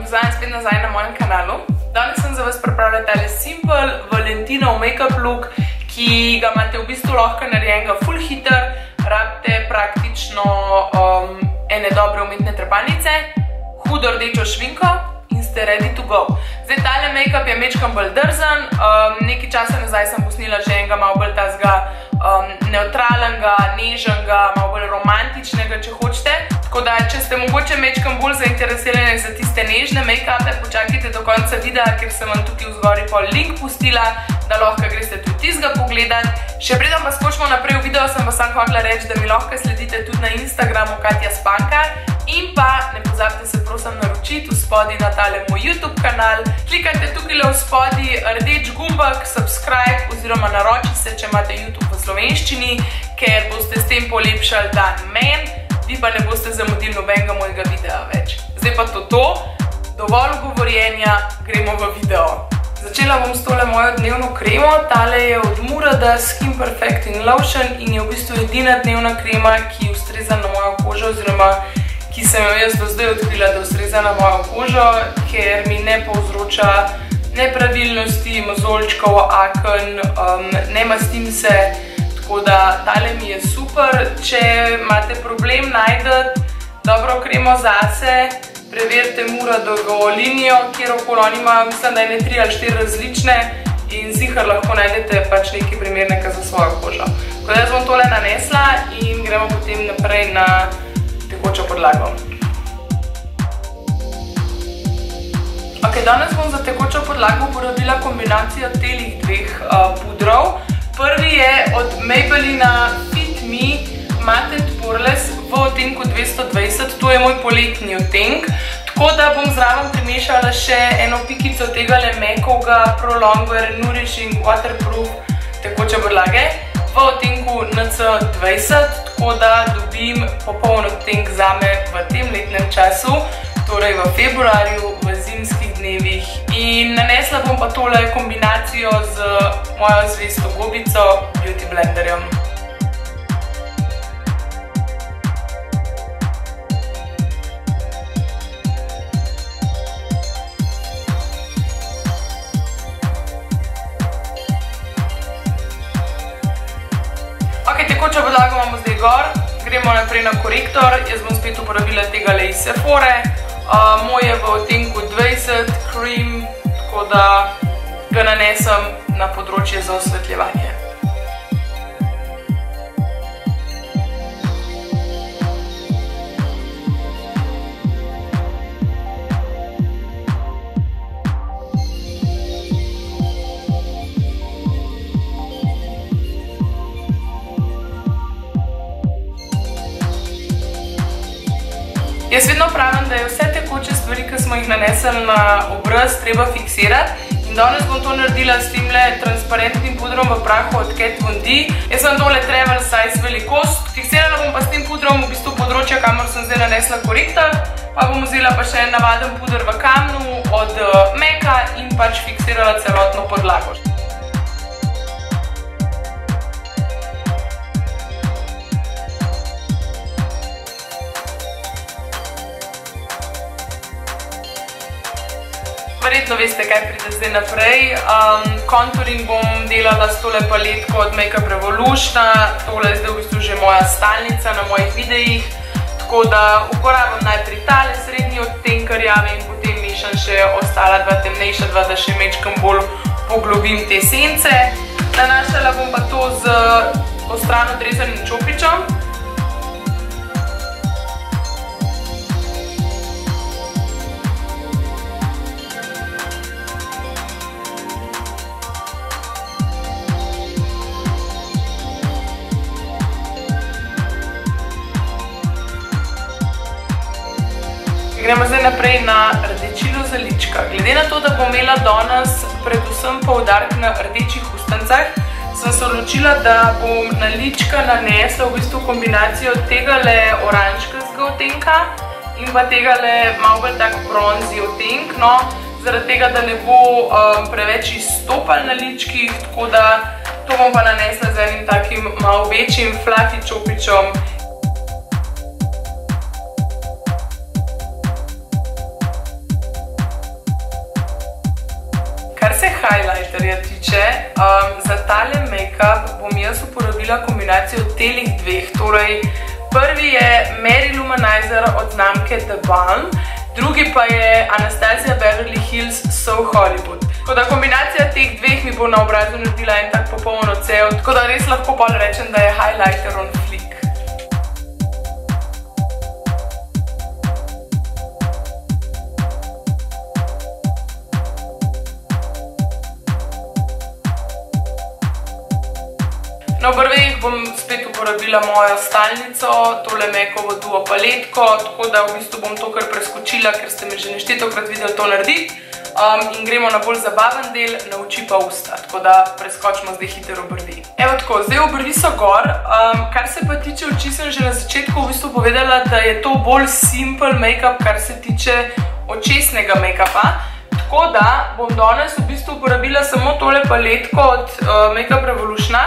pozdravljeni spet nazaj na mojem kanalu. Danes sem za vas pripravila tale simple Valentinov make-up look, ki ga imate v bistvu lahko narejenega full hiter, rabite praktično ene dobre umetne trepalnice, hudo rdečo šminko in ste ready to go. Zdaj, tale make-up je mečkam bolj drzen, nekaj časa nazaj sem posnila že enega malo bolj tazga neutralnega, nežnega, malo bolj romantičnega, če hočete. Tako da, če ste mogoče mečkam bolj zainteresirani za tiste nežne make-upe, počakajte do konca videa, ker sem vam tukaj v zgori pol link pustila, da lahko greste tudi tistega pogledati. Še preden pa skočimo naprej v video, sem pa sam hotela reči, da mi lahko sledite tudi na Instagramu Katja Spanka in pa ne pozabite se prosim naročiti v spodi na tale moj YouTube kanal. Klikajte tukaj v spodi rdeč gumbek, subscribe oziroma naroči se, če imate YouTube v slovenščini, ker boste s tem polepšali dan meni, vi pa ne boste zamudili nobenega mojega videa več. Zdaj pa to, dovolj govorjenja, gremo v video. Začela bom s tole mojo dnevno kremo, tale je od Murada Skin Perfecting Lotion in je v bistvu edina dnevna krema, ki ustreza na mojo kožo oziroma ki sem jo jaz do zdaj odkrila, da ustreza na mojo kožo, ker mi ne povzroča nepravilnosti, mozoljčkov, aken, ne mastim se, tako da tale mi je super. Če imate problem najti dobro kremo zase, preverite Muradovo linijo, kjer okolo on ima, mislim, da je 3 ali 4 različne in sicer lahko najdete pač nekaj primernega za svojo kožo. Tako da jaz bom tole nanesla in gremo potem naprej na tekočo podlago. Ok, danes bom za tekočo podlago uporabila kombinacijo telih dveh pudrov. Prvi je od Maybellina Fit Me Matte Poreless v odtenku 220, to je moj poletni odtenk, tako da bom zraven primešala še eno pikico tegale mekovega Prolongwear Nourishing Waterproof tekoče podlage v odtenku NC20, tako da dobim popoln odtenk zame v tem letnem času, torej v februarju, v zimskih dnevih. In nanesla bom pa tole kombinacijo z mojo zvesto gobico Beauty Blenderjem. Ok, tekočo podlago imamo zdaj gor, gremo naprej na korektor. Jaz bom spet uporabila tegale iz Sephore. Moj je v odtenku 20 Cream, tako da ga nanesem na področje za osvetljevanje. Jaz vedno pravim, da je vse tekoče stvari, ki smo jih nanesli na obraz, treba fiksirati. In danes bom to naredila s temle transparentnim pudrom v prahu od Kat Von D. Jaz sem tole travel size velikost. Fiksirala bom pa s tem pudrom v bistvu področje, kamor sem zdaj nanesla korektor. Pa bom vzela pa še en navaden puder v kamnu od Meka in pač fiksirala celotno podlago. Verjetno veste, kaj pride zdaj naprej. Contouring bom delala s tole paletko od Makeup Revolution. Tole je zdaj v bistvu že moja stalnica na mojih videih. Tako da uporabim najprej tale srednji odtenk rjave in potem mešam še ostala dva temnejša, dva, da še mečkam bolj poglobim te sence. Nanašala bom pa to z ostrano odrezanim čopičem. Gremo zdaj naprej na rdečilo za lička. Glede na to, da bom imela danes predvsem poudarek na rdečih ustnicah, sem se odločila, da bom na lička nanesla v bistvu kombinacijo tegale oranžkastega odtenka in pa tegale malo bolj tak bronzi odtenk, no, zaradi tega, da ne bo preveč izstopal na ličkih, tako da to bom pa nanesla z enim takim malo večjim fluffy čopičom. highlighterja tiče, za tale make-up bom jaz uporabila kombinacijo telih dveh. Torej, prvi je Mary Luminizer od znamke The Balm, drugi pa je Anastasia Beverly Hills So Hollywood. Tako da kombinacija teh dveh mi bo na obrazu naredila en tak popoln odsev, tako da res lahko bolj rečem, da je highlighter on flick. Na obrveh bom spet uporabila mojo stalnico, tole Macovo Duo paletko, tako da v bistvu bom to kar preskočila, ker ste me že neštetokrat videli to narediti. In gremo na bolj zabaven del, na oči pa usta, tako da preskočimo zdaj hiter obrvi. Evo tako, zdaj obrvi so gor, kar se pa tiče oči, sem že na začetku v bistvu povedala, da je to bolj simple make-up, kar se tiče očesnega make-upa. Tako da bom danes v bistvu uporabila samo tole paletko od Makeup Revolutiona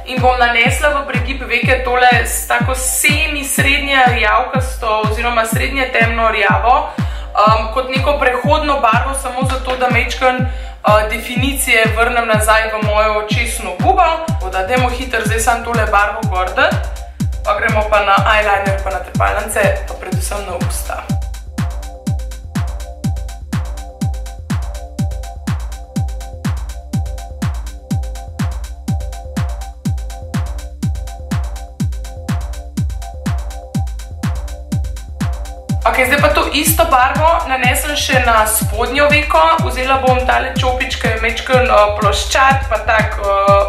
in bom nanesla v pregib veke tole s tako srednje rjavkasto oziroma srednje temno rjavo kot neko prehodno barvo, samo zato, da majčkeno definicije vrnem nazaj v mojo očesno gubo. Tako da dajmo hiter zdaj samo tole barvo gor dati, pa gremo pa na eyeliner, pa na trepalnice, pa predvsem na usta. Ok, zdaj pa to isto barvo nanesem še na spodnjo veko. Vzela bom tale čopič, ki je majčkeno ploščat, pa tak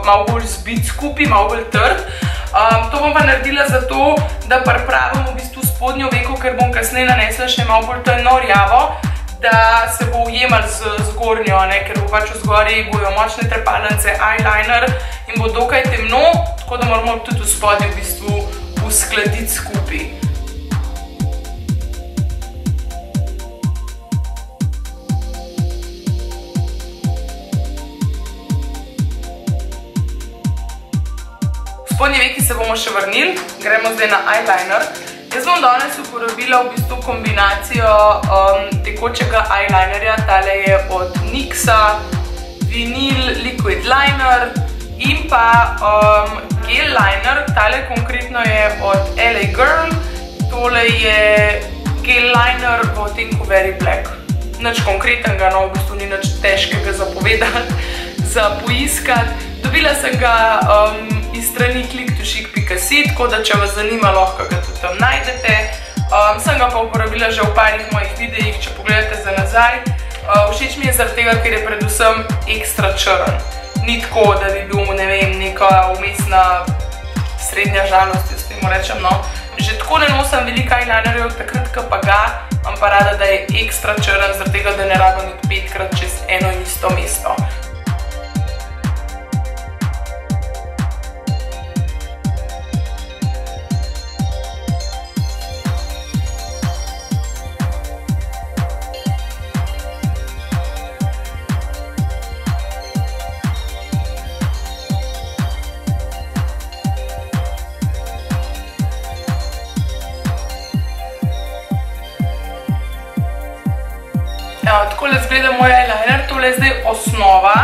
malo bolj zbit skupaj, malo bolj trd. To bom pa naredila zato, da pripravim v bistvu spodnjo veko, ker bom kasneje nanesla še malo bolj temno rjavo, da se bo ujemal z zgornjo, ker bo pač v zgori bojo močne trepalnice, eyeliner in bo dokaj temno, tako da moramo tudi v spodnji v bistvu uskladiti skupaj. V spodnji veki se bomo še vrnili, gremo zdaj na eyeliner. Jaz bom danes uporabila v bistvu kombinacijo tekočega eyelinerja, tale je od NYX-a, Vinyl Liquid Liner in pa gel liner, tale konkretno je od LA Girl, tole je gel liner v odtenku Very Black. Nič konkretnega, no v bistvu ni nič težkega za povedati, za poiskati. Dobila sem ga iz strani click2chic.si, tako da če vas zanima, lahko ga tudi tam najdete. Sem ga pa uporabila že v parih mojih videih, če pogledate za nazaj. Všeč mi je zaradi tega, ker je predvsem ekstra črn. Ni tako, da bi bil, ne vem, neka umestna srednja žalost, jaz temu rečem, no. Že tako ne nosim veliko eyelinerjev, takrat, ko pa ga, imam pa rada, da je ekstra črn, zaradi tega, da ne rabim iti 5-krat čez eno in isto mesto. Takole zgleda moj eyeliner, tole je zdaj osnova,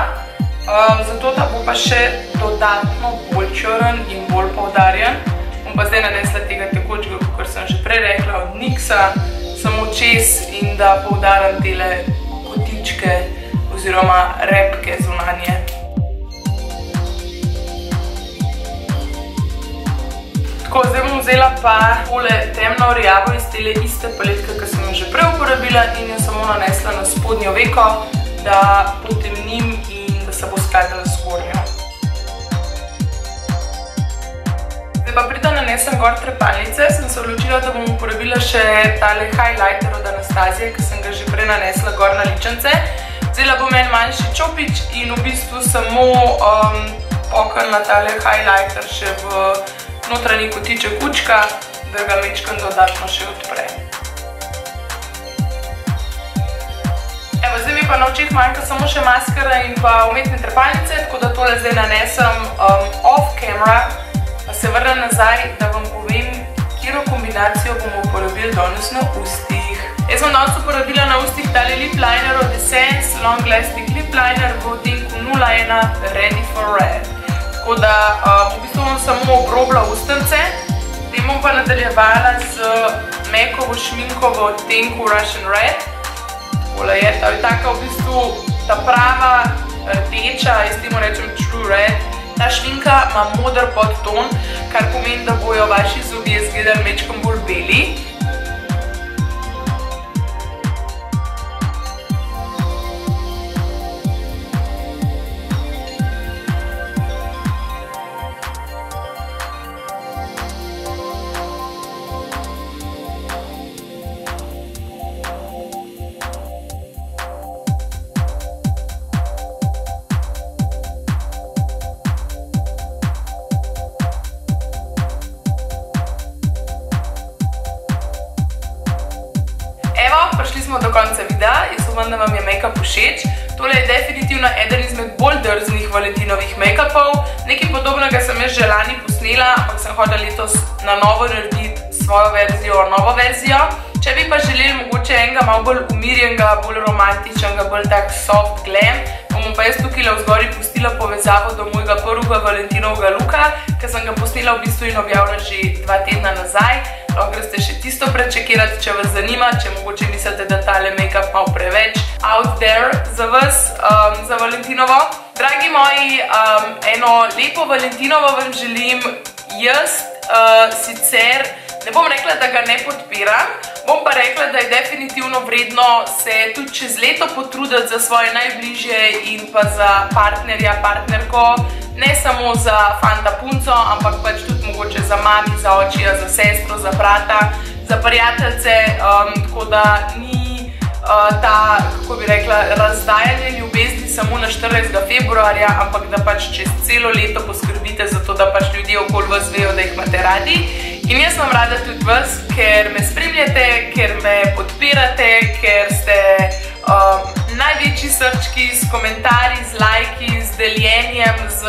zato da bo pa še dodatno bolj črn in bolj poudarjen. Bom pa zdaj nanesla tega tekočega, kakor sem že prej rekla, od NYX-a, samo čez in da poudarim tele kotičke oziroma repke zunanje. Tako, zdaj bom vzela pa tole temno rjavo iz tele iste paletke, ki sem jo že prej uporabila in jo samo nanesla na spodnjo veko, da potemnim in da se bo skladila s zgornjo. Zdaj pa preden nanesem gor trepalnice, sem se odločila, da bom uporabila še tale highlighter od Anastasije, ki sem ga že prej nanesla gor na ličence. Vzela bom en manjši čopič in v bistvu samo poknila tale highlighter še v notranji kotiček učka, da ga majčkeno dodatno še odpre. Evo, zdaj mi pa na očeh manjka samo še maskara in pa umetne trepalnice, tako da tole zdaj nanesem off camera, pa se vrnem nazaj, da vam povem, katero kombinacijo bomo uporabili danes na ustih. Jaz sem danes uporabila na ustih tale lip liner od Essence Long Lasting Lip Liner v odtenku 01 Ready for Red. Tako da v bistvu bom samo obrobila ustnice, potem bom pa nadaljevala z Macovo šminko v odtenku Russian Red. Takole je, ta je taka v bistvu ta prava rdeča, jaz temu rečem True Red. Ta šminka ima moder podton, kar pomeni, da bojo vaši zobje izgledali mečkom bolj beli. Prišli smo do konca videa, jaz upam, da vam je make-up všeč. Tole je definitivno eden izmed bolj drznih Valentinovih make-upov. Nekaj podobnega sem jaz že lani posnela, ampak sem hotela letos na novo narediti svojo verzijo, novo verzijo. Če bi pa želeli mogoče enega malo bolj umirjenega, bolj romantičnega, bolj tak soft glam, bom pa jaz tukaj vzgori pustila povezavo do mojega prvega Valentinovega looka, ker sem ga posnela v bistvu in objavila že 2 tedna nazaj. Lahko greste še tisto prečekirati, če vas zanima, če mogoče mislite, da tale make-up malo preveč out there za vas, za Valentinovo. Dragi moji, eno lepo Valentinovo vam želim. Jaz sicer ne bom rekla, da ga ne podpiram, bom pa rekla, da je definitivno vredno se tudi čez leto potruditi za svoje najbližje in pa za partnerja, partnerko, ne samo za fanta punco, ampak pač tudi mogoče za mami, za očija, za sestro, za brata, za prijateljce, tako da ni ta, kako bi rekla, razdajanje ljubezni samo na 14. februarja, ampak da pač čez celo leto poskrbite za to, da pač ljudje okoli vas vejo, da jih imate radi. In jaz vam rada tudi vas, ker me spremljate, ker me podpirate, ker ste največji srčki s komentarji, z lajki, z deljenjem, z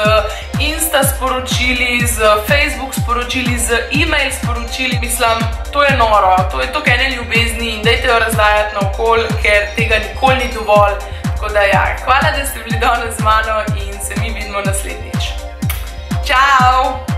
Insta sporočili, z Facebook sporočili, z e-mail sporočili. Mislim, to je noro, to je toliko ene ljubezni in dajte jo razdajati naokoli, ker tega nikoli ni dovolj. Tako da ja, hvala, da ste bili danes z mano in se mi vidimo naslednjič. Čau!